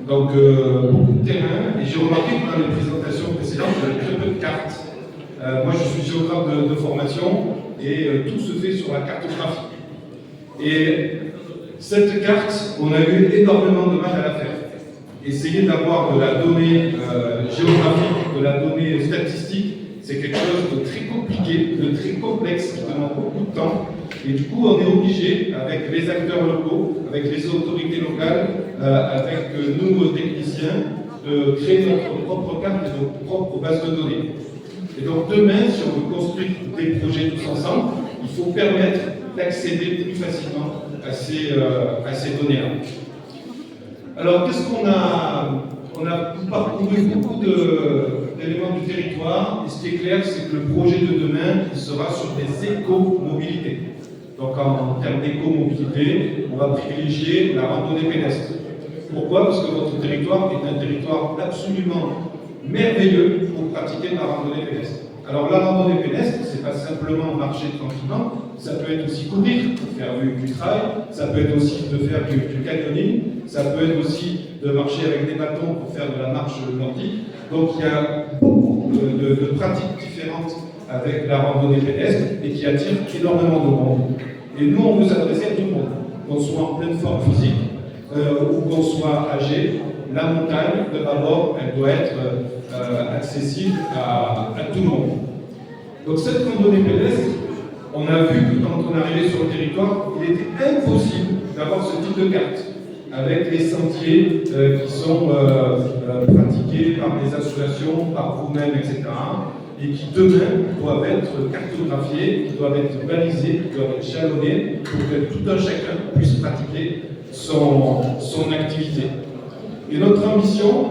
Donc beaucoup de terrain, et j'ai remarqué que dans les présentations précédentes, il y avait très peu de cartes. Moi je suis géographe de formation, et tout se fait sur la cartographie. Et cette carte, on a eu énormément de mal à la faire. Essayer d'avoir de la donnée géographique, de la donnée statistique, c'est quelque chose de très compliqué, de très complexe, qui demande beaucoup de temps. Et du coup, on est obligé, avec les acteurs locaux, avec les autorités locales, avec nous, techniciens, de créer notre propre carte et notre propre base de données. Et donc demain, si on veut construire des projets tous ensemble, il faut permettre d'accéder plus facilement à ces données-là. Alors, qu'est-ce qu'on a? On a parcouru beaucoup d'éléments du territoire, et ce qui est clair, c'est que le projet de demain, il sera sur des éco-mobilités. Donc, en termes d'éco-mobilité, on va privilégier la randonnée pédestre. Pourquoi? Parce que votre territoire est un territoire absolument merveilleux pour pratiquer de la randonnée pédestre. Alors, la randonnée pédestre, c'est pas simplement marcher tranquillement, ça peut être aussi courir pour faire du trail, ça peut être aussi de faire du canyoning, ça peut être aussi de marcher avec des bâtons pour faire de la marche nordique. Donc il y a beaucoup de pratiques différentes avec la randonnée pédestre et qui attirent énormément de monde. Et nous, on veut s'adresser à tout le monde, qu'on soit en pleine forme physique ou qu'on soit âgé. La montagne, d'abord, elle doit être accessible à tout le monde. Donc cette randonnée pédestre, on a vu que quand on est arrivé sur le territoire, il était impossible d'avoir ce type de carte, avec les sentiers qui sont pratiqués par des associations, par vous-même, etc., et qui demain doivent être cartographiés, qui doivent être balisés, qui doivent être jalonnés pour que tout un chacun puisse pratiquer son activité. Et notre ambition,